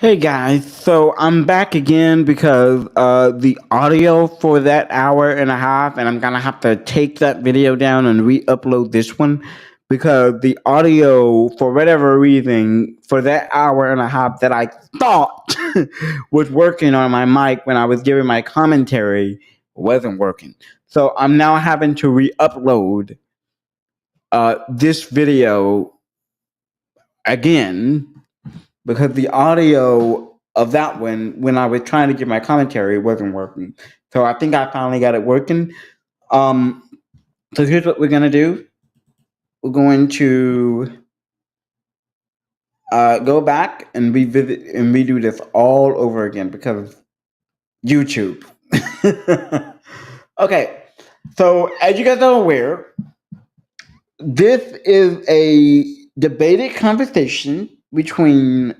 Hey guys, so I'm back again because the audio for that hour and a half, and I'm gonna have to take that video down and re-upload this one because the audio, for whatever reason, for that hour and a half that I thought was working on my mic when I was giving my commentary wasn't working. So I'm now having to re-upload this video again because the audio of that one, when I was trying to give my commentary, wasn't working. So I think I finally got it working. Um, so here's what we're gonna do. We're going to go back and revisit and redo this all over again because YouTube. Okay, so as you guys are aware, this is a debated conversation between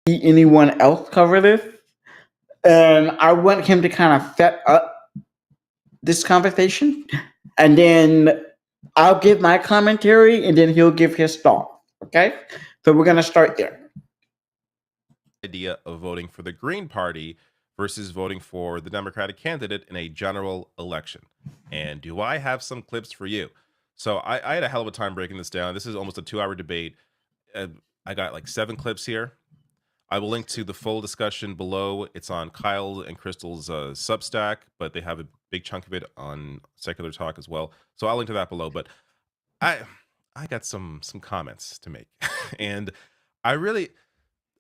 anyone else cover this. And I want him to kind of set up this conversation, and then I'll give my commentary, and then he'll give his thought. Okay, so we're gonna start there. Idea of voting for the Green Party versus voting for the Democratic candidate in a general election. And do I have some clips for you? So I had a hell of a time breaking this down. This is almost a 2-hour debate. I got like 7 clips here. I will link to the full discussion below. It's on Kyle and Crystal's Substack, but they have a big chunk of it on Secular Talk as well. So I'll link to that below. But I got some comments to make, and I really,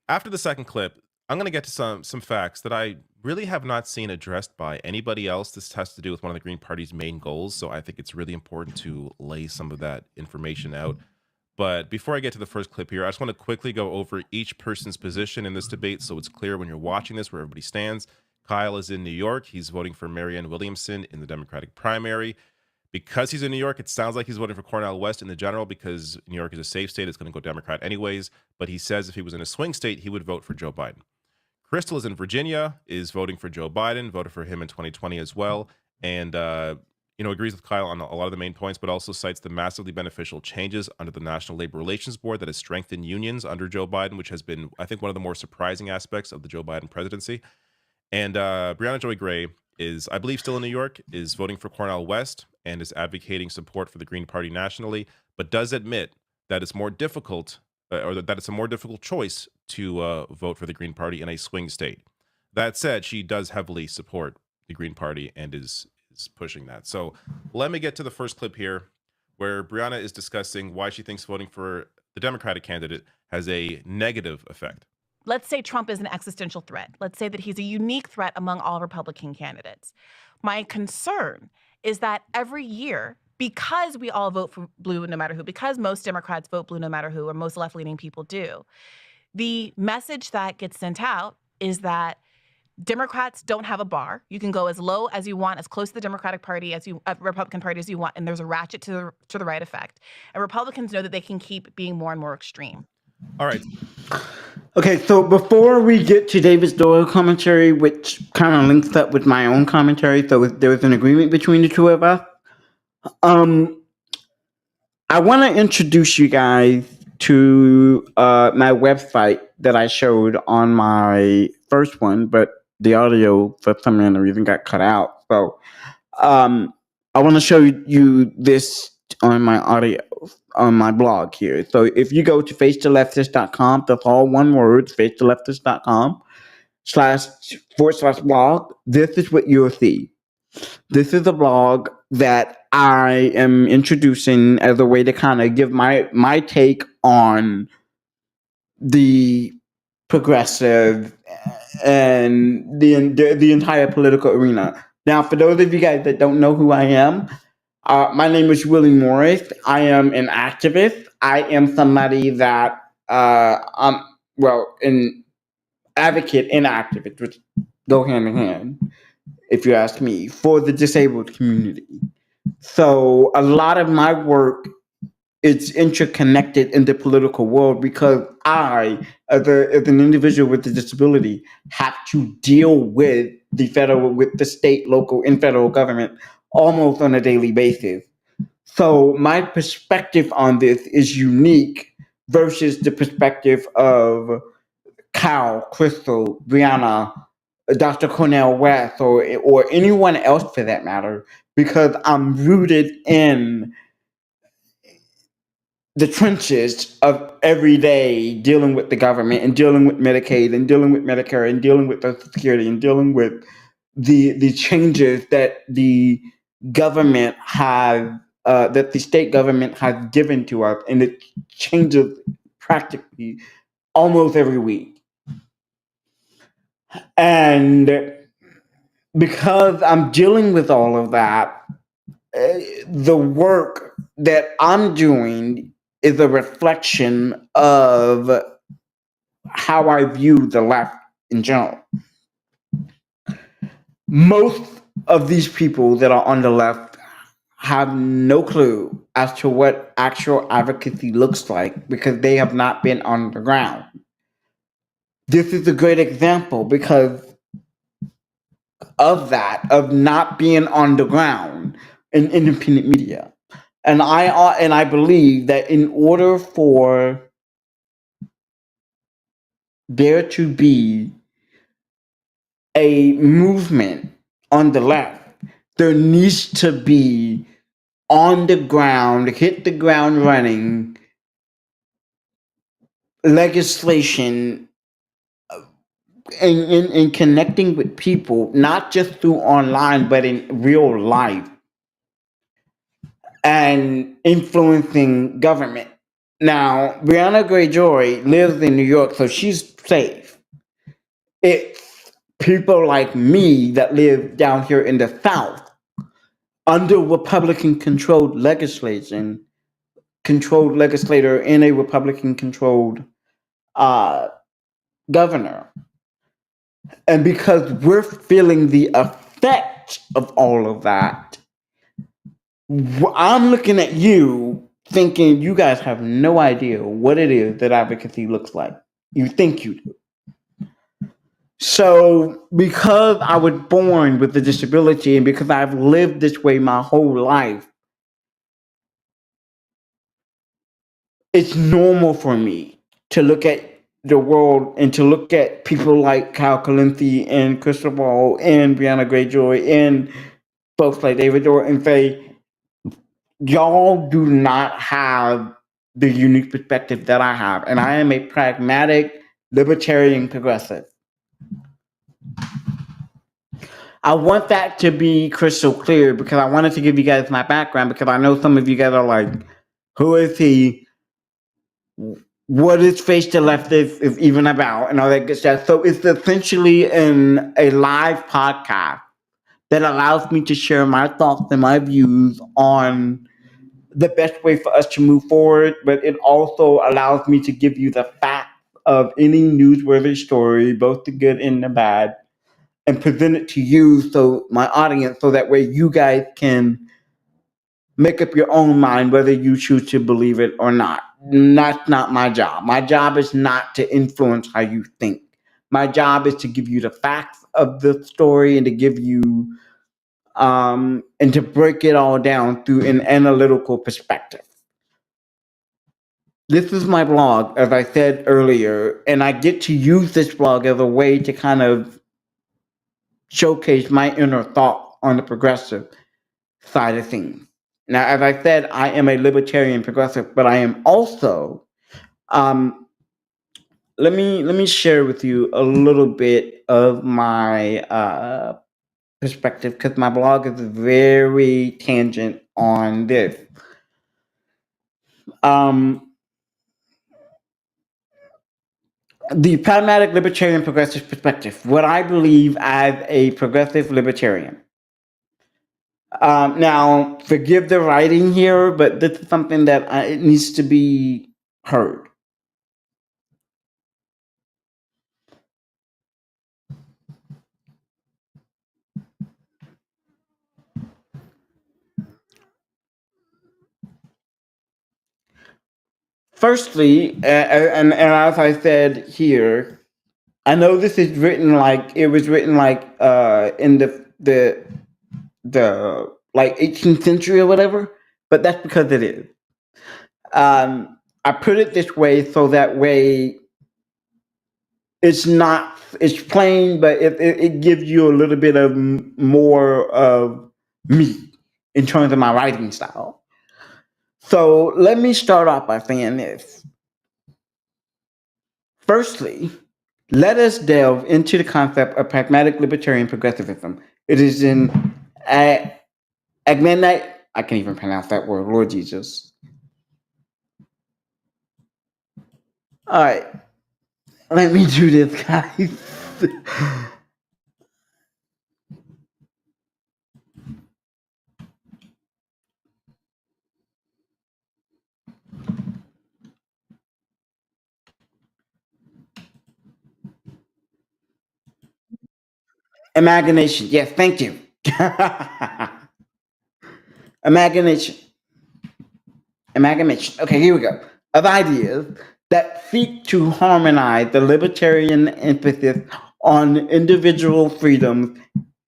after the second clip, I'm going to get to some facts that I really have not seen addressed by anybody else. This has to do with one of the Green Party's main goals, so I think it's really important to lay some of that information out. But before I get to the first clip here, I just want to quickly go over each person's position in this debate so it's clear when you're watching this where everybody stands. Kyle is in New York. He's voting for Marianne Williamson in the Democratic primary. Because he's in New York, it sounds like he's voting for Cornel West in the general because New York is a safe state. It's going to go Democrat anyways. But he says if he was in a swing state, he would vote for Joe Biden. Crystal is in Virginia, is voting for Joe Biden, voted for him in 2020 as well. And, agrees with Kyle on a lot of the main points, but also cites the massively beneficial changes under the National Labor Relations Board that has strengthened unions under Joe Biden, which has been, I think, one of the more surprising aspects of the Joe Biden presidency. And Brianna Joy Gray is, I believe, still in New York, is voting for Cornel West and is advocating support for the Green Party nationally, but does admit that it's more difficult, or that it's a more difficult choice to vote for the Green Party in a swing state. That said, she does heavily support the Green Party and is pushing that. So let me get to the first clip here, where Brianna is discussing why she thinks voting for the Democratic candidate has a negative effect. Let's say Trump is an existential threat. Let's say that he's a unique threat among all Republican candidates. My concern is that every year, because we all vote for blue no matter who, because most Democrats vote blue no matter who, or most left-leaning people do, the message that gets sent out is that Democrats don't have a bar. You can go as low as you want, as close to the Democratic Party as you, Republican Party as you want, and there's a ratchet to the right effect. And Republicans know that they can keep being more and more extreme. All right. Okay, so before we get to David's Doyle commentary, which kind of links up with my own commentary, so there's an agreement between the two of us, I want to introduce you guys to my website that I showed on my first one, but the audio for some reason got cut out. So I want to show you this on my audio on my blog here. So if you go to facetheleftist.com, that's all one word, facetheleftist.com //blog, this is what you'll see. This is a blog that I am introducing as a way to kind of give my take on the progressive and the entire political arena. Now, for those of you guys that don't know who I am, my name is Willie Morris. I am an activist. I am somebody that an advocate and activist, which go hand in hand, if you ask me, for the disabled community. So a lot of my work is interconnected in the political world because I, as an individual with a disability, have to deal with the state, local, and federal government almost on a daily basis. So my perspective on this is unique versus the perspective of Cal, Crystal, Brianna, Dr. Cornell West, or anyone else for that matter, because I'm rooted in the trenches of every day dealing with the government and dealing with Medicaid and dealing with Medicare and dealing with Social Security and dealing with the changes that the government has that the state government has given to us, and it changes practically almost every week. And because I'm dealing with all of that, the work that I'm doing is a reflection of how I view the left in general. Most of these people that are on the left have no clue as to what actual advocacy looks like because they have not been on the ground. This is a great example because of that, of not being on the ground in independent media. And I believe that in order for there to be a movement on the left, there needs to be on the ground, hit the ground running legislation in connecting with people, not just through online, but in real life, and influencing government. Now, Brianna Greyjoy lives in New York, so she's safe. It's people like me that live down here in the South under Republican-controlled legislator in a Republican-controlled governor. And because we're feeling the effect of all of that, I'm looking at you thinking you guys have no idea what it is that advocacy looks like. You think you do. So because I was born with a disability and because I've lived this way my whole life, it's normal for me to look at the world and to look at people like Kyle Kalinske and Cristobal and Brianna Greyjoy and folks like David Dorr and say, y'all do not have the unique perspective that I have. And I am a pragmatic, libertarian progressive. I want that to be crystal clear because I wanted to give you guys my background because I know some of you guys are like, who is he? What is Face the Leftist is even about? And all that good stuff. So it's essentially a live podcast that allows me to share my thoughts and my views on the best way for us to move forward, but it also allows me to give you the facts of any newsworthy story, both the good and the bad, and present it to you, so my audience, so that way you guys can make up your own mind whether you choose to believe it or not. That's not my job. My job is not to influence how you think. My job is to give you the facts of the story and to give you and to break it all down through an analytical perspective. This is my blog, as I said earlier, and I get to use this blog as a way to kind of showcase my inner thought on the progressive side of things. Now, as I said, I am a libertarian progressive, but I am also. Let me share with you a little bit of my perspective because my blog is very tangent on this. Um, the pragmatic libertarian progressive perspective, what I believe as a progressive libertarian. Now, forgive the writing here, but this is something that it needs to be heard. Firstly, and as I said here, I know this is written like it was written like in the like 18th century or whatever, but that's because it is. I put it this way so that way it's plain, but it gives you a little bit of more of me in terms of my writing style. So let me start off by saying this. Firstly, let us delve into the concept of pragmatic libertarian progressivism. It is in Agmenite. I can't even pronounce that word, Lord Jesus. All right, let me do this, guys. Imagination. Yes, thank you. Imagination. Amalgamation. Okay, here we go. Of ideas that seek to harmonize the libertarian emphasis on individual freedoms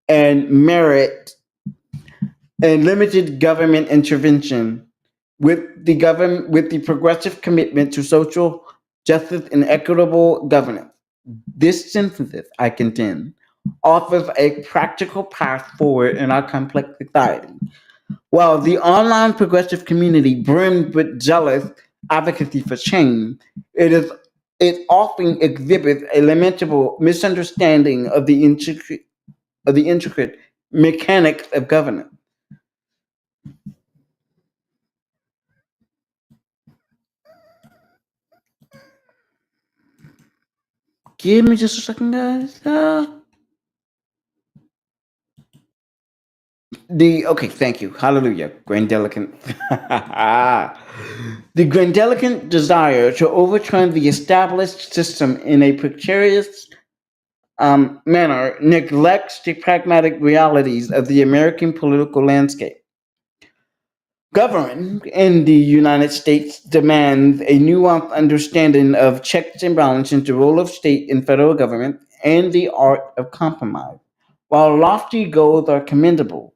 and merit and limited government intervention with the progressive commitment to social justice and equitable governance. This synthesis, I contend, offers a practical path forward in our complex society. While the online progressive community brims with jealous advocacy for change, it often exhibits a lamentable misunderstanding of the intricate mechanics of governance. Give me just a second, guys. Thank you. Hallelujah. Grandiloquent. The grandiloquent desire to overturn the established system in a precarious manner neglects the pragmatic realities of the American political landscape. Government in the United States demands a nuanced understanding of checks and balances, the role of state and federal government, and the art of compromise. While lofty goals are commendable,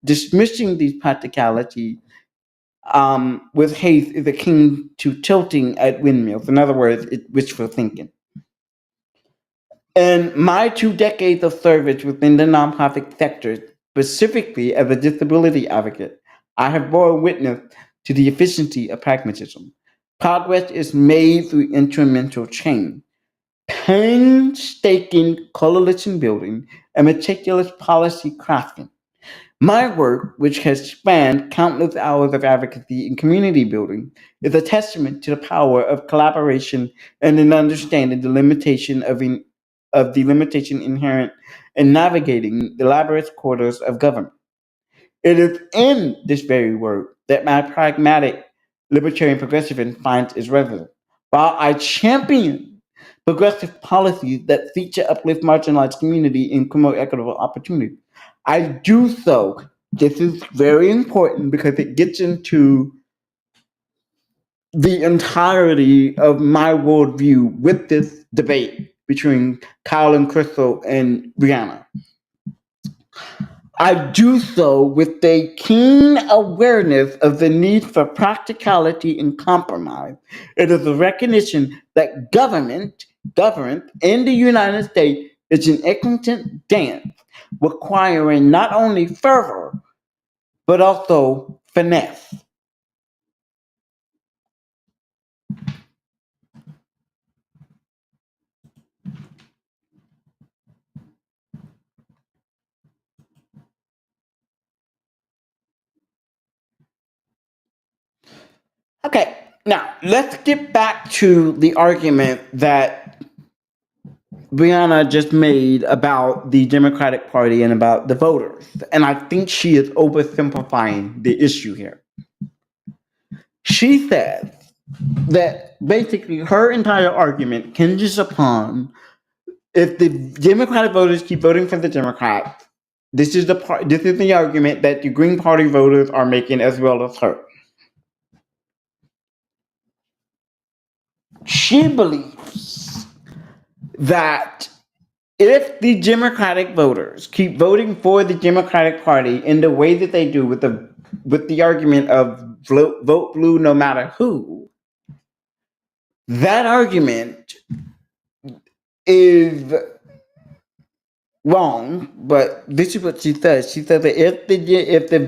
dismissing these practicalities with haste is akin to tilting at windmills. In other words, it's wishful thinking. In my 2 decades of service within the nonprofit sector, specifically as a disability advocate, I have borne witness to the efficiency of pragmatism. Progress is made through incremental change, painstaking coalition building, and meticulous policy crafting. My work, which has spanned countless hours of advocacy and community building, is a testament to the power of collaboration and in understanding the limitation inherent in navigating the laborious quarters of government. It is in this very work that my pragmatic libertarian progressivism finds its resonance. While I champion progressive policies that seek to uplift marginalized community and promote equitable opportunity, I do so This is very important because it gets into the entirety of my worldview with this debate between Kyle and Crystal and Brianna. I do so with a keen awareness of the need for practicality and compromise. It is a recognition that government in the United States is an incomplete dance requiring not only fervor, but also finesse. Okay, now let's get back to the argument that Brianna just made about the Democratic Party and about the voters. And I think she is oversimplifying the issue here. She says that basically her entire argument hinges upon if the Democratic voters keep voting for the Democrats, this is the argument that the Green Party voters are making as well as her. She believes that if the Democratic voters keep voting for the Democratic Party in the way that they do with the argument of vote blue no matter who, that argument is wrong. But this is what she says. She says that if the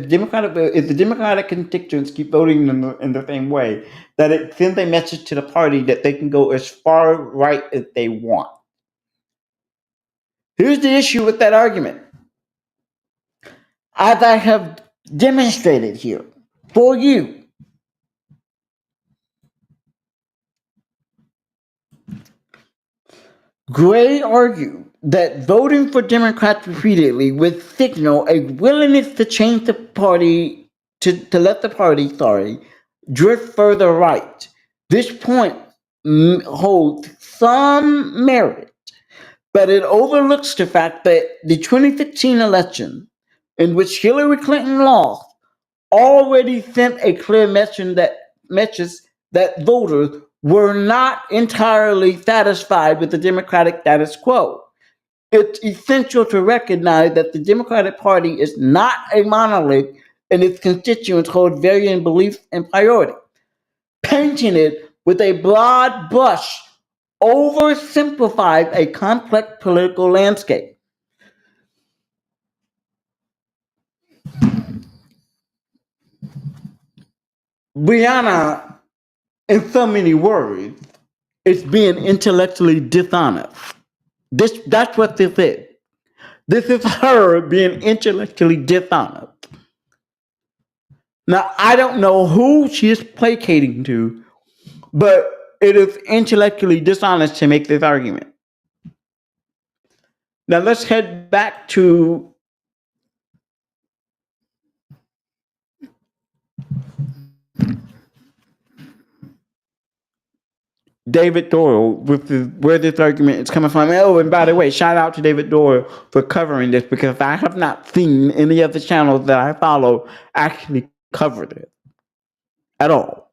Democratic constituents keep voting in the same way, that it sends a message to the party that they can go as far right as they want. Here's the issue with that argument. As I have demonstrated here for you, Gray argued that voting for Democrats repeatedly would signal a willingness to change the party, to let the party, drift further right. This point holds some merit, but it overlooks the fact that the 2016 election, in which Hillary Clinton lost, already sent a clear message that voters were not entirely satisfied with the Democratic status quo. It's essential to recognize that the Democratic Party is not a monolith and its constituents hold varying beliefs and priorities. Painting it with a broad brush oversimplifies a complex political landscape. Brianna, in so many words, is being intellectually dishonest. That's what this is. This is her being intellectually dishonest. Now, I don't know who she is placating to, but it is intellectually dishonest to make this argument. Now, let's head back to David Doyle with where this argument is coming from. Oh, and by the way, shout out to David Doyle for covering this, because I have not seen any of the channels that I follow actually cover this at all.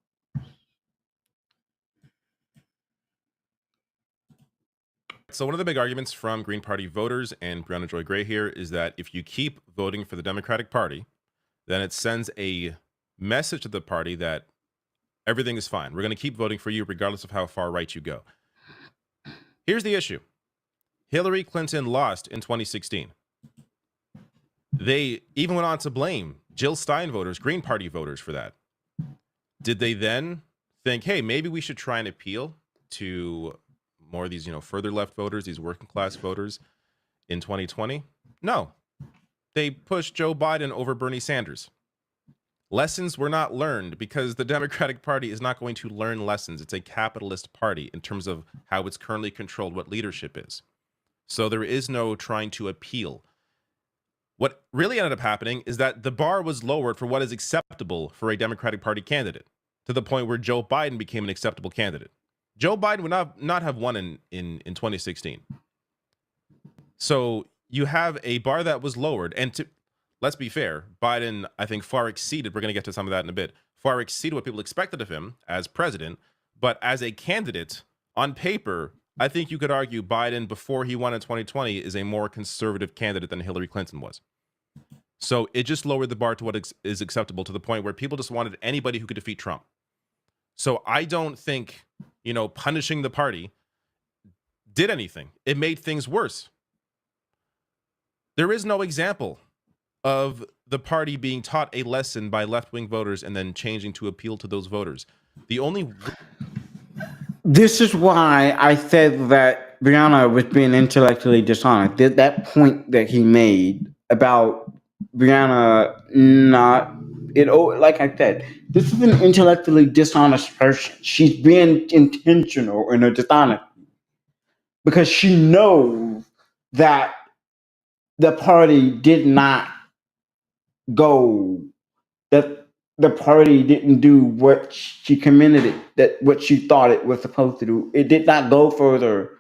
So one of the big arguments from Green Party voters and Brianna Joy Gray here is that if you keep voting for the Democratic Party, then it sends a message to the party that everything is fine. We're going to keep voting for you regardless of how far right you go. Here's the issue. Hillary Clinton lost in 2016. They even went on to blame Jill Stein voters, Green Party voters, for that. Did they then think, hey, maybe we should try and appeal to more of these, further left voters, these working class voters in 2020? No. They pushed Joe Biden over Bernie Sanders. Lessons were not learned because the Democratic Party is not going to learn lessons. It's a capitalist party in terms of how it's currently controlled, what leadership is. So there is no trying to appeal. What really ended up happening is that the bar was lowered for what is acceptable for a Democratic Party candidate, to the point where Joe Biden became an acceptable candidate. Joe Biden would not have won in 2016. So you have a bar that was lowered. And let's be fair, Biden, I think, far exceeded, we're going to get to some of that in a bit, far exceeded what people expected of him as president. But as a candidate, on paper, I think you could argue Biden, before he won in 2020, is a more conservative candidate than Hillary Clinton was. So it just lowered the bar to what is acceptable, to the point where people just wanted anybody who could defeat Trump. So I don't think, punishing the party did anything. It made things worse. There is no example of the party being taught a lesson by left-wing voters and then changing to appeal to those voters. The only... This is why I said that Brianna was being intellectually dishonest. That point that he made about Brianna like I said, this is an intellectually dishonest person. She's being intentional in her dishonesty because she knows that the party did not go, that the party didn't do what she committed it, that what she thought it was supposed to do. It did not go further.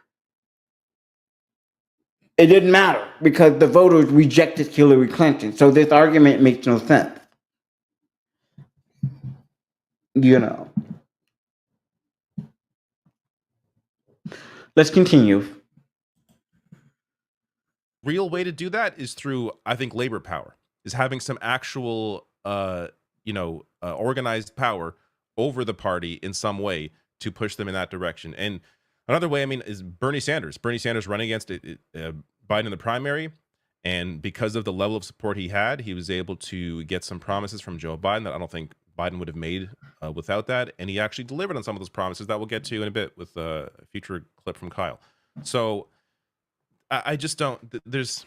It didn't matter because the voters rejected Hillary Clinton. So this argument makes no sense. Let's continue. Real way to do that is through, I think, labor power, is having some actual, organized power over the party in some way to push them in that direction. And another way, is Bernie Sanders. Bernie Sanders running against Biden in the primary. And because of the level of support he had, he was able to get some promises from Joe Biden that I don't think Biden would have made without that. And he actually delivered on some of those promises that we'll get to in a bit with a future clip from Kyle. So I just don't, this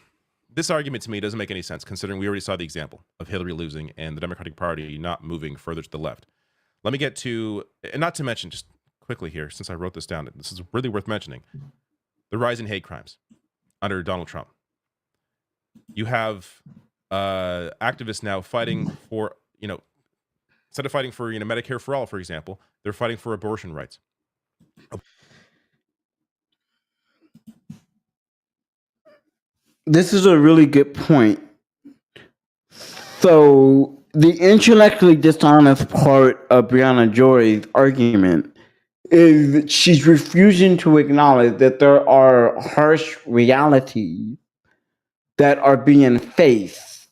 argument to me doesn't make any sense, considering we already saw the example of Hillary losing and the Democratic Party not moving further to the left. Let me get to, and not to mention, just quickly here, since I wrote this down, this is really worth mentioning, the rise in hate crimes under Donald Trump. You have activists now fighting for, instead of fighting for, Medicare for all, for example, they're fighting for abortion rights. This is a really good point. So the intellectually dishonest part of Brianna Joy's argument is that she's refusing to acknowledge that there are harsh realities that are being faced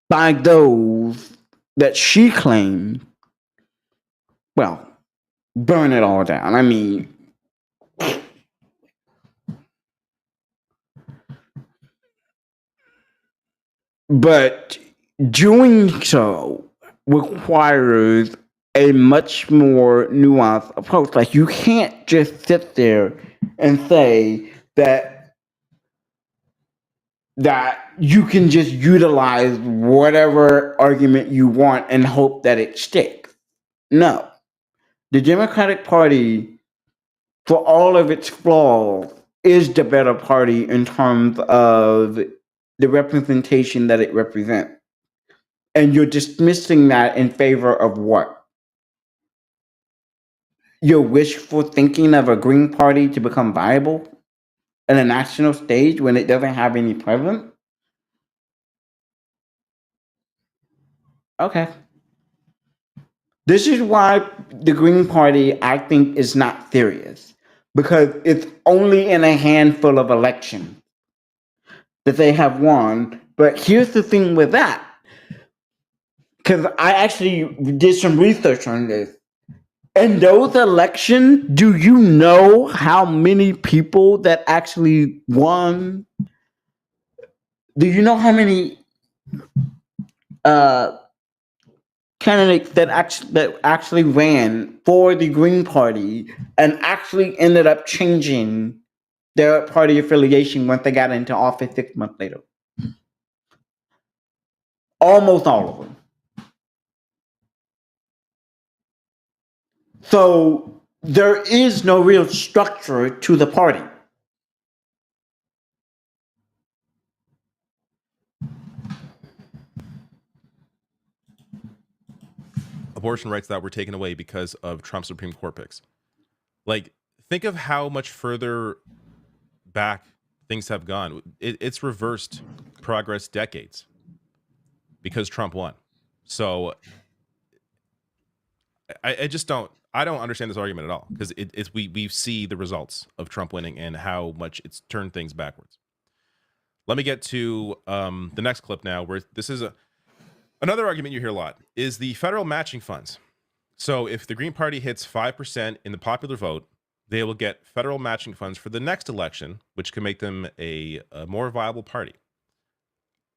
by those that she claims, burn it all down. But doing so requires a much more nuanced approach. Like, you can't just sit there and say that you can just utilize whatever argument you want and hope that it sticks. No. The Democratic Party, for all of its flaws, is the better party in terms of the representation that it represents. And you're dismissing that in favor of what? Your wishful thinking of a Green Party to become viable on a national stage when it doesn't have any presence? Okay. This is why the Green Party, I think, is not serious. Because it's only in a handful of elections that they have won. But here's the thing with that. Because I actually did some research on this. In those elections, do you know how many people that actually won? Do you know how many candidates that actually ran for the Green Party and actually ended up changing their party affiliation once they got into office 6 months later? Almost all of them. So there is no real structure to the party. Abortion rights that were taken away because of Trump's Supreme Court picks. Like, think of how much further back things have gone. It's reversed progress decades because Trump won. So I just don't understand this argument at all, because we see the results of Trump winning and how much it's turned things backwards. Let me get to the next clip now, where this is another argument you hear a lot, is the federal matching funds. So if the Green Party hits 5% in the popular vote, they will get federal matching funds for the next election, which can make them a more viable party.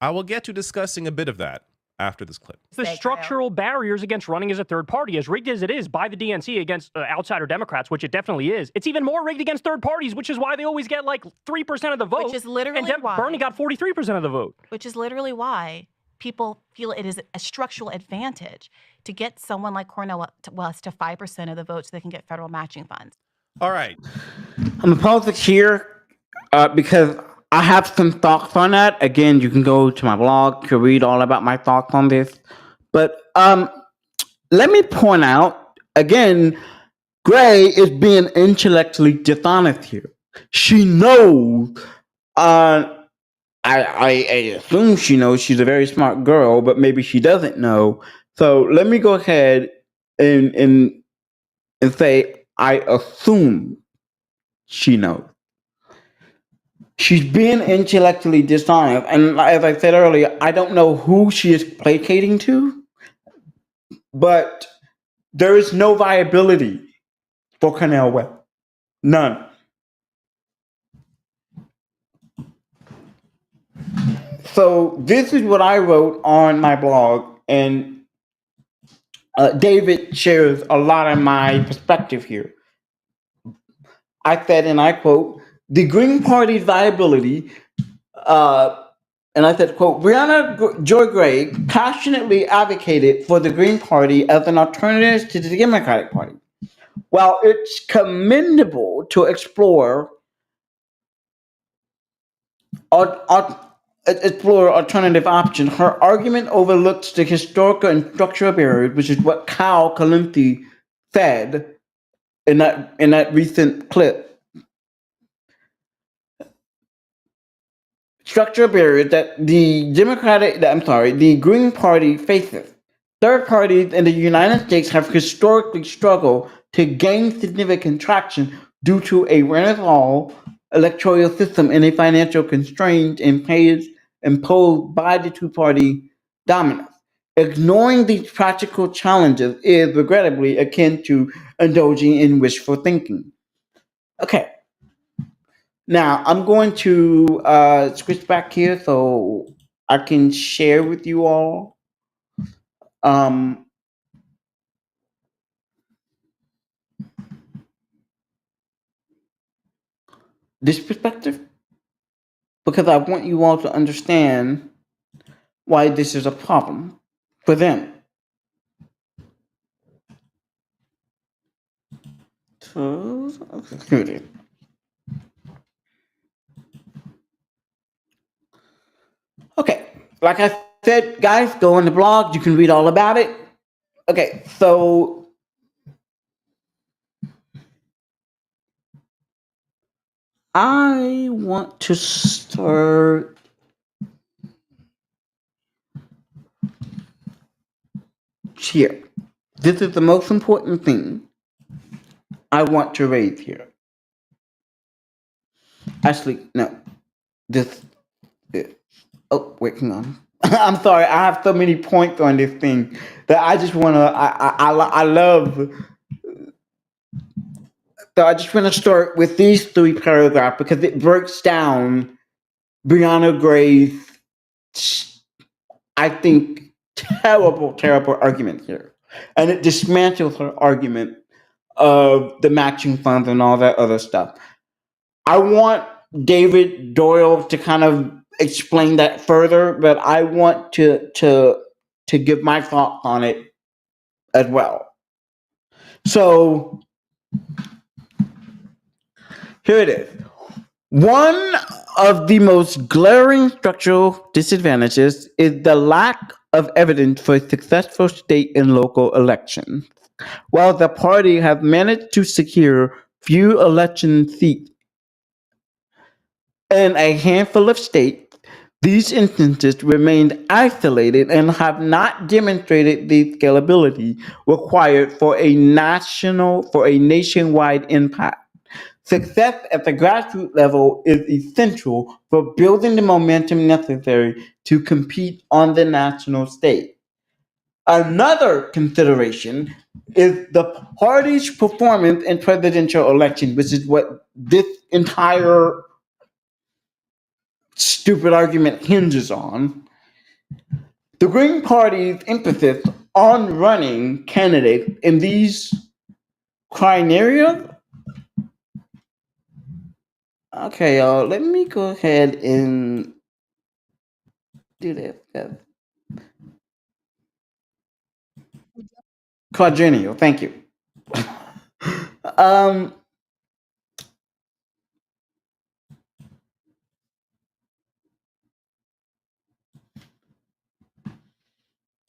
I will get to discussing a bit of that after this clip. The structural barriers against running as a third party, as rigged as it is by the DNC against outsider Democrats, which it definitely is, it's even more rigged against third parties, which is why they always get like 3% of the vote. Which is literally why Bernie got 43% of the vote. Which is literally why people feel it is a structural advantage to get someone like Cornel West to 5% of the vote so they can get federal matching funds. All right. I'm going to pause it here because I have some thoughts on that. Again, you can go to my blog to read all about my thoughts on this. But let me point out, again, Gray is being intellectually dishonest here. She knows, I assume she knows, she's a very smart girl, but maybe she doesn't know. So let me go ahead and say, I assume she knows. She's being intellectually dishonest. And as I said earlier, I don't know who she is placating to, but there is no viability for Cornel West. None. So this is what I wrote on my blog, and David shares a lot of my perspective here. I said, and I quote, the Green Party's viability, and I said, quote, Brianna Joy Gray passionately advocated for the Green Party as an alternative to the Democratic Party. While it's commendable to explore alternative options, her argument overlooks the historical and structural barriers, which is what Kyle Kalinthi said in that recent clip. Structural barriers that the Green Party faces. Third parties in the United States have historically struggled to gain significant traction due to a run-of-all electoral system and a financial constraint imposed by the two-party dominance. Ignoring these practical challenges is regrettably akin to indulging in wishful thinking. Okay. Now, I'm going to switch back here so I can share with you all this perspective, because I want you all to understand why this is a problem for them. So, here it is. Okay, like I said, guys, go on the blog. You can read all about it. Okay, so I want to start here. This is the most important thing I want to raise here. Actually, no. This. Oh, wait, hang on. I'm sorry. I have so many points on this thing that I just want to. I love. So I just want to start with these 3 paragraphs because it breaks down Brianna Gray's, I think, terrible argument here. And it dismantles her argument of the matching funds and all that other stuff. I want David Doyle to kind of explain that further, but I want to give my thoughts on it as well. So here it is. One of the most glaring structural disadvantages is the lack of evidence for successful state and local elections. While the party have managed to secure few election seats, In a handful of states, these instances remained isolated and have not demonstrated the scalability required for a nationwide impact. Success at the grassroots level is essential for building the momentum necessary to compete on the national stage. Another consideration is the party's performance in presidential elections, which is what this entire stupid argument hinges on. The Green Party's emphasis on running candidates in these criteria. Okay, y'all, let me go ahead and do this. Quadrennial, thank you. um,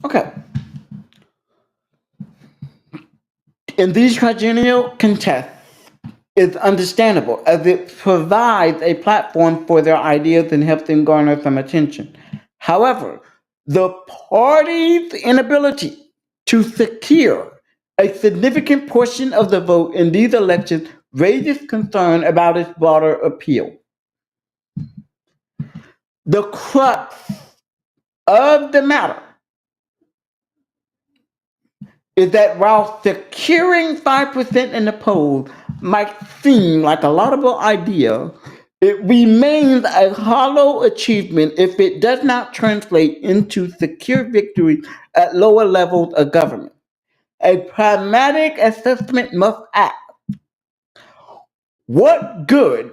okay. In these quadrennial contests, it's understandable as it provides a platform for their ideas and helps them garner some attention. However, the party's inability to secure a significant portion of the vote in these elections raises concern about its broader appeal. The crux of the matter is that while securing 5% in the polls might seem like a laudable idea, it remains a hollow achievement if it does not translate into secure victory at lower levels of government. A pragmatic assessment must ask, what good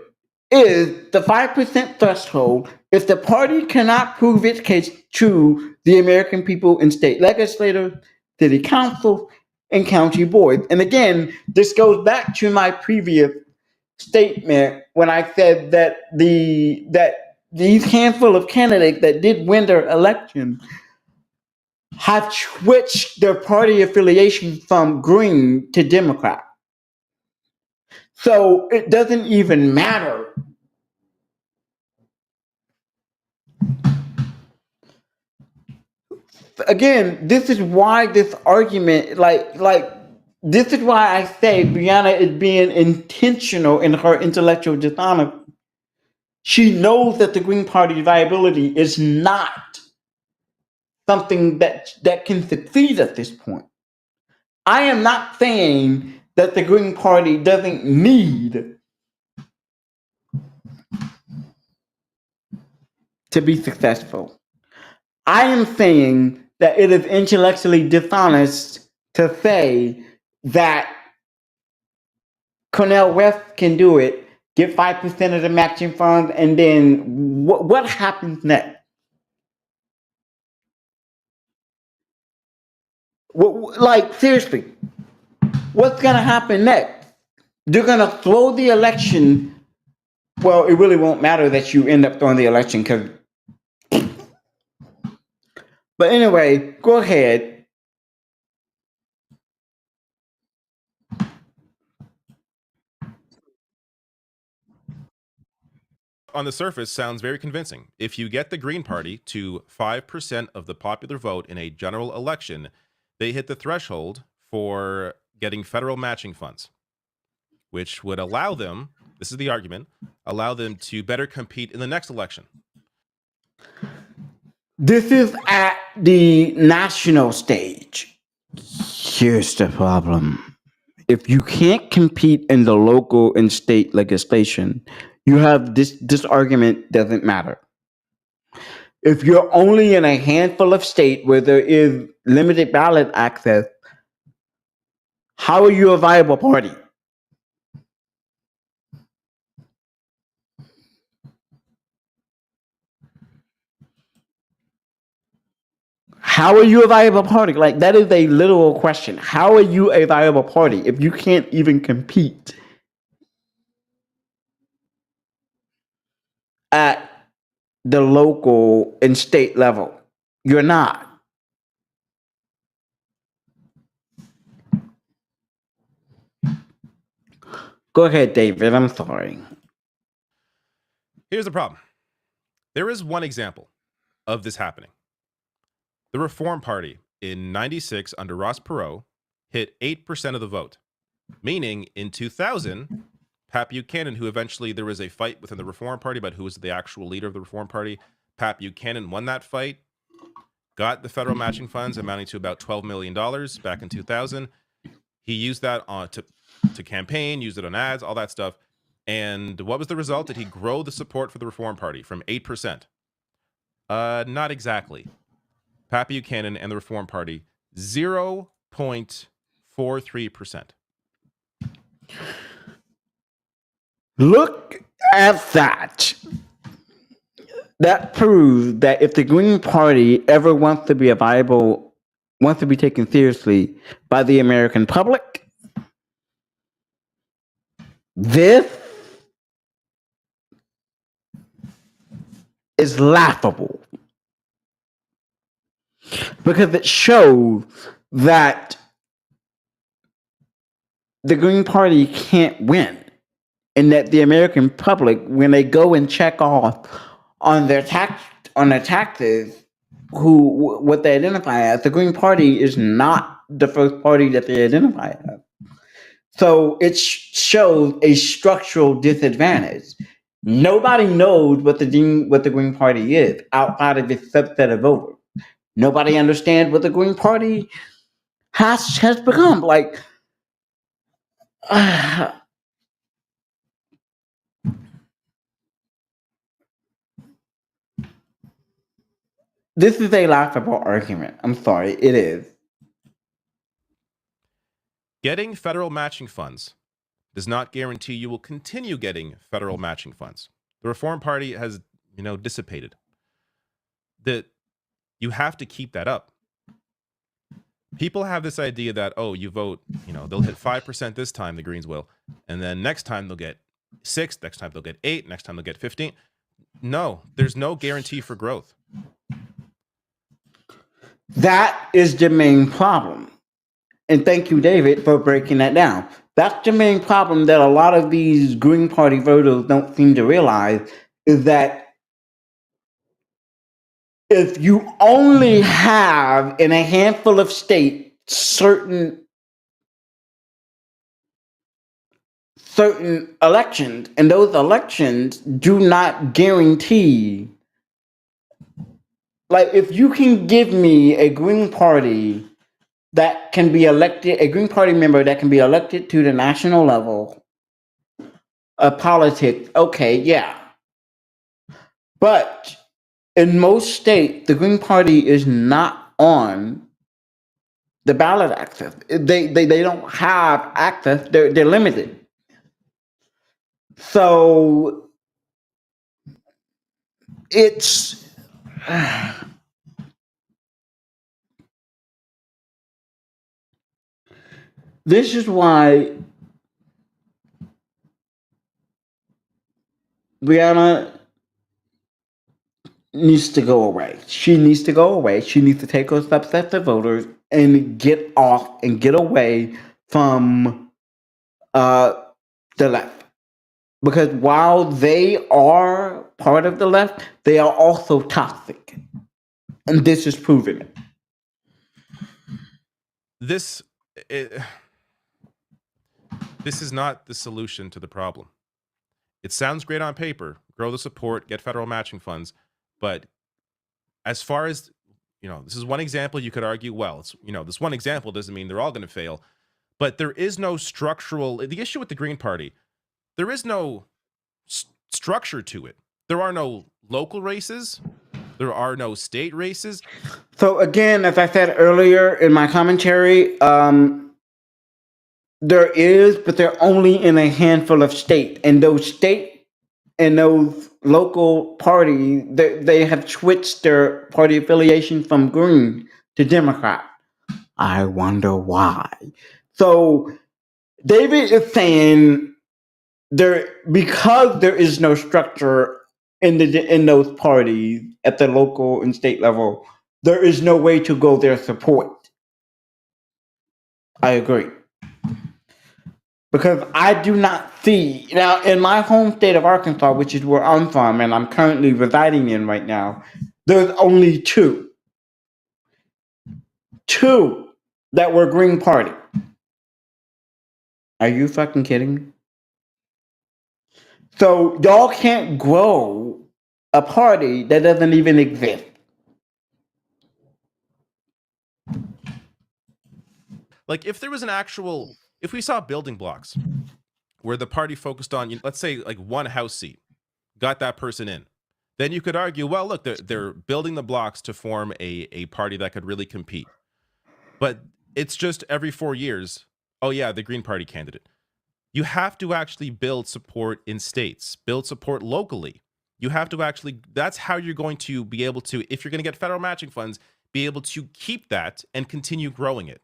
is the 5% threshold if the party cannot prove its case to the American people in state legislators, city councils, and county boards? And again, this goes back to my previous statement when I said that these handful of candidates that did win their election have switched their party affiliation from Green to Democrat. So it doesn't even matter. Again, this is why this argument, this is why I say Brianna is being intentional in her intellectual dishonesty. She knows that the Green Party's viability is not something that can succeed at this point. I am not saying that the Green Party doesn't need to be successful. I am saying that it is intellectually dishonest to say that Cornel West can do it, get 5% of the matching funds, and then what happens next? Like, seriously, what's going to happen next? They're going to throw the election. Well, it really won't matter that you end up throwing the election because. But anyway, go ahead. On the surface, sounds very convincing. If you get the Green Party to 5% of the popular vote in a general election, they hit the threshold for getting federal matching funds, which would allow them, this is the argument, allow them to better compete in the next election. This is at the national stage. Here's the problem. If you can't compete in the local and state legislation, you have this argument doesn't matter. If you're only in a handful of states where there is limited ballot access, how are you a viable party? How are you a viable party? Like, that is a literal question. How are you a viable party if you can't even compete at the local and state level? You're not. Go ahead, David. I'm sorry. Here's the problem. There is one example of this happening. The Reform Party in 96 under Ross Perot hit 8% of the vote, meaning in 2000, Pat Buchanan, who eventually there was a fight within the Reform Party about who was the actual leader of the Reform Party, Pat Buchanan won that fight, got the federal matching funds amounting to about $12 million back in 2000. He used that to campaign, used it on ads, all that stuff. And what was the result? Did he grow the support for the Reform Party from 8%? Not exactly. Pat Buchanan and the Reform Party, 0.43%. Look at that. That proves that if the Green Party ever wants to be wants to be taken seriously by the American public, this is laughable. Because it shows that the Green Party can't win. And that the American public, when they go and check off on their taxes, what they identify as, the Green Party is not the first party that they identify as. So it shows a structural disadvantage. Nobody knows what the Green Party is outside of this subset of voters. Nobody understands what the Green Party has become. Like, this is a laughable argument. I'm sorry, it is. Getting federal matching funds does not guarantee you will continue getting federal matching funds. The Reform Party has, dissipated. That you have to keep that up. People have this idea that, you vote, they'll hit 5% this time, the Greens will, and then next time they'll get 6, next time they'll get 8, next time they'll get 15. No, there's no guarantee for growth. That is the main problem. And thank you, David, for breaking that down. That's the main problem that a lot of these Green Party voters don't seem to realize, is that if you only have in a handful of states certain elections, and those elections do not guarantee, like, if you can give me a Green Party that can be elected, a Green Party member that can be elected to the national level of politics, okay, yeah. But in most states, the Green Party is not on the ballot access. They don't have access. They're limited. So it's this is why Brianna needs to go away. She needs to go away. She needs to take her subset of voters and get off and get away from the left. Because while they are part of the left, they are also toxic. And this is proving it. This is not the solution to the problem. It sounds great on paper, grow the support, get federal matching funds, but as far as, this is one example. You could argue, well, it's, this one example doesn't mean they're all going to fail, but there is no structural, the issue with the Green Party, there is no structure to it. There are no local races. There are no state races. So again, as I said earlier in my commentary, there is, but they're only in a handful of states. And those state and those local parties, they have switched their party affiliation from Green to Democrat. I wonder why. So David is saying because there is no structure in those parties at the local and state level, there is no way to go their support. I agree. Because I do not see now in my home state of Arkansas, which is where I'm from and I'm currently residing in right now, there's only two that were Green Party. Are you fucking kidding me? So y'all can't grow a party that doesn't even exist. Like if there was an actual, if we saw building blocks where the party focused on, let's say like one House seat, got that person in, then you could argue, well, look, they're building the blocks to form a party that could really compete. But it's just every 4 years, oh yeah, the Green Party candidate. You have to actually build support in states, build support locally. You have to actually, that's how you're going to be able to, if you're going to get federal matching funds, be able to keep that and continue growing it.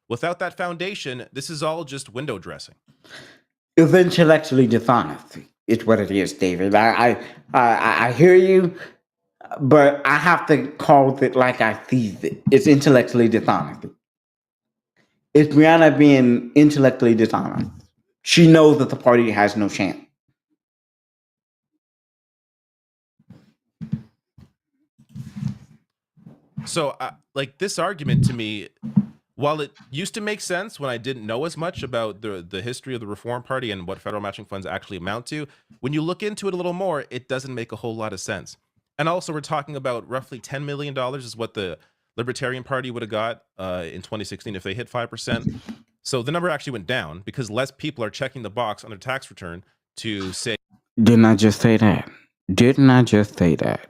Without that foundation, this is all just window dressing. It's intellectually dishonest. It's what it is, David. I hear you, but I have to call it like I see it. It's intellectually dishonest. It's Brianna being intellectually dishonest. She knows that the party has no chance. So, like this argument to me, while it used to make sense when I didn't know as much about the history of the Reform Party and what federal matching funds actually amount to, when you look into it a little more, it doesn't make a whole lot of sense. And also, we're talking about roughly $10 million is what the Libertarian Party would have got in 2016 if they hit 5%. So the number actually went down because less people are checking the box on their tax return to say, Didn't I just say that? Didn't I just say that?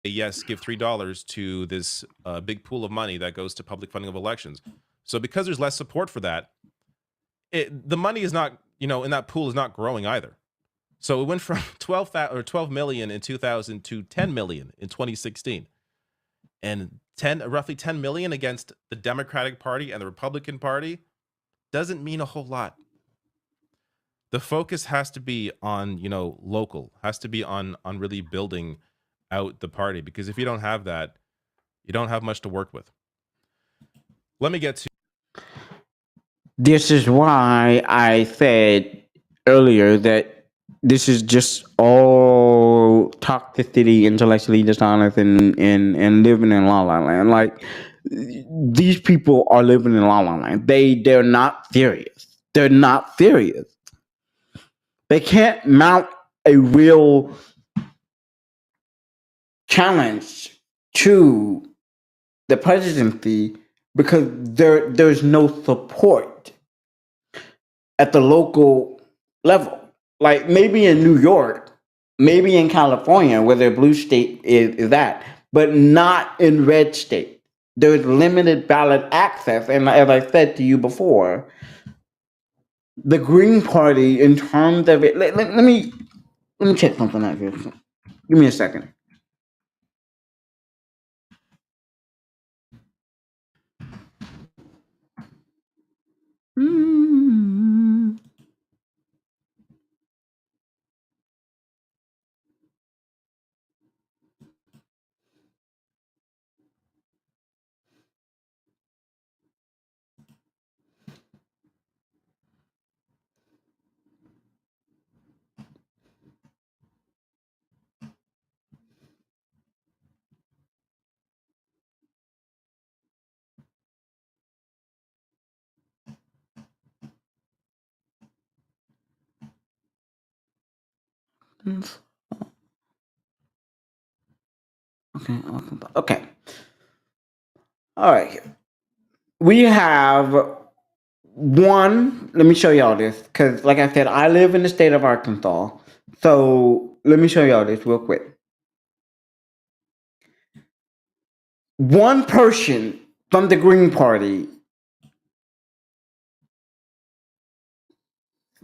yes, give $3 to this big pool of money that goes to public funding of elections. So because there's less support for that, the money is not, in that pool is not growing either. So it went from 12 million in 2000 to 10 million in 2016. And roughly 10 million against the Democratic Party and the Republican Party doesn't mean a whole lot. The focus has to be on, local, has to be on really building out the party, because if you don't have that, you don't have much to work with. Let me get to. This is why I said earlier that this is just all toxicity, intellectually dishonest, and living in la la land. Like, these people are living in la la land. They're not serious. They're not serious. They can't mount a real challenge to the presidency because there's no support at the local level. Like maybe in New York, maybe in California, where their blue state is that, but not in red state. There's limited ballot access, and as I said to you before, the Green Party, in terms of it, let me check something out here. Give me a second. Okay. All right. We have one. Let me show y'all this because, like I said, I live in the state of Arkansas. So let me show y'all this real quick. One person from the Green Party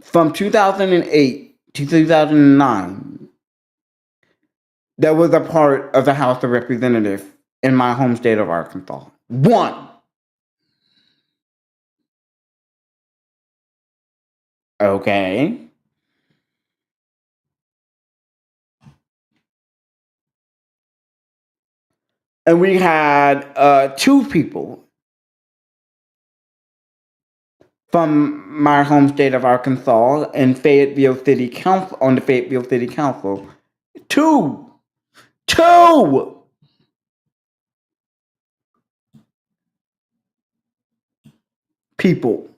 from 2008 to 2009 that was a part of the House of Representatives in my home state of Arkansas. One. Okay. And we had two people from my home state of Arkansas and Fayetteville City Council on the Fayetteville City Council. Two people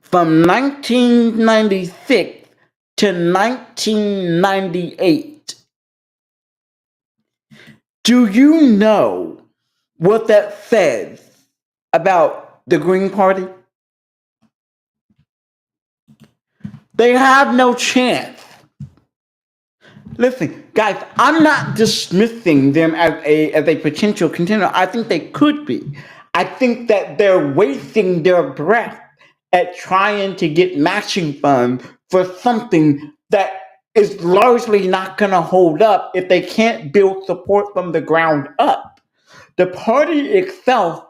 from 1996 to 1998. Do you know what that says about the Green Party? They have no chance. Listen, guys, I'm not dismissing them as a potential contender. I think they could be. I think that they're wasting their breath at trying to get matching funds for something that is largely not going to hold up if they can't build support from the ground up. The party itself,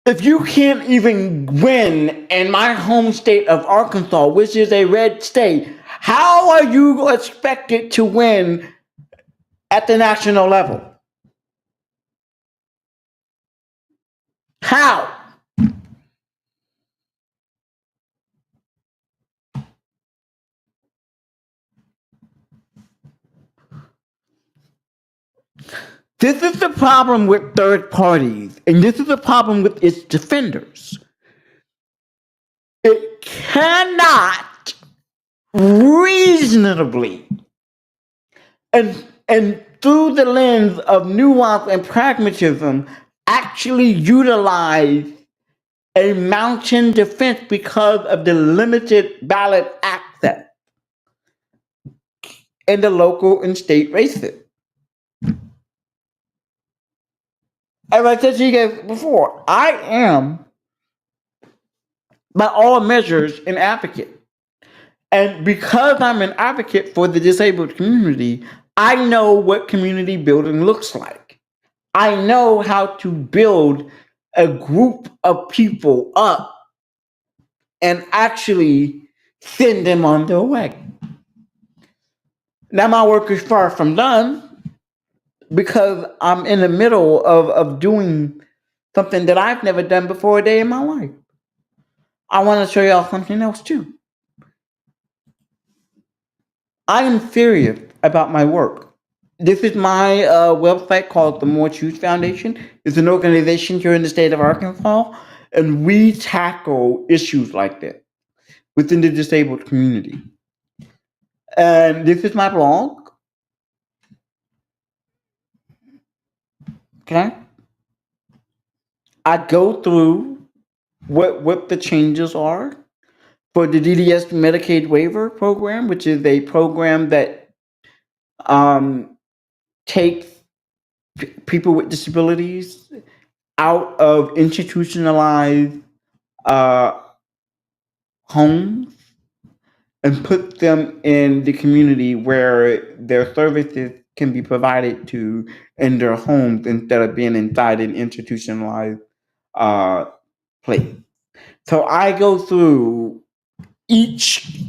if you can't even win in my home state of Arkansas, which is a red state, how are you expected to win at the national level? How? This is the problem with third parties, and this is the problem with its defenders. It cannot reasonably and through the lens of nuance and pragmatism actually utilize a mountain defense because of the limited ballot access in the local and state races. As I said to you guys before, I am, by all measures, an advocate. And because I'm an advocate for the disabled community, I know what community building looks like. I know how to build a group of people up and actually send them on their way. Now, my work is far from done because I'm in the middle of doing something that I've never done before a day in my life. I want to show y'all something else too. I am serious about my work. This is my website called the More Choose Foundation. It's an organization here in the state of Arkansas, and we tackle issues like that within the disabled community. And this is my blog. Okay. I go through what the changes are for the DDS Medicaid waiver program, which is a program that takes people with disabilities out of institutionalized homes and put them in the community where their services can be provided to in their homes instead of being inside an institutionalized place. So I go through each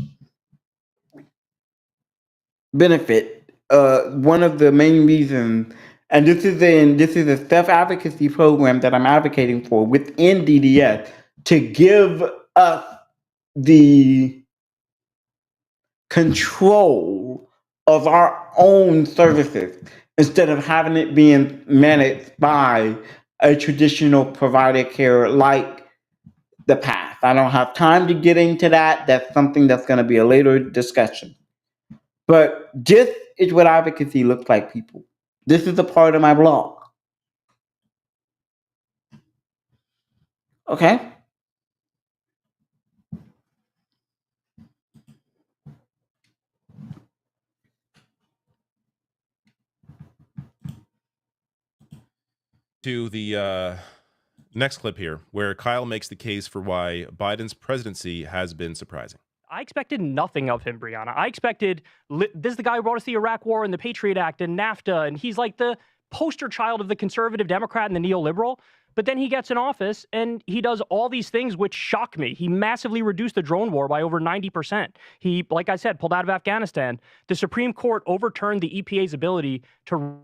benefit. One of the main reasons, and this is a self-advocacy program that I'm advocating for within DDS to give us the control of our own services instead of having it being managed by a traditional provider care like the past. I don't have time to get into that. That's something that's going to be a later discussion. But this is what advocacy looks like, people. This is a part of my blog. Okay? To the next clip here, where Kyle makes the case for why Biden's presidency has been surprising. I expected nothing of him, Brianna. I expected this is the guy who brought us the Iraq War and the Patriot Act and NAFTA, and he's like the poster child of the conservative Democrat and the neoliberal. But then he gets in office and he does all these things which shock me. He massively reduced the drone war by over 90%. He, like I said, pulled out of Afghanistan. The Supreme Court overturned the EPA's ability to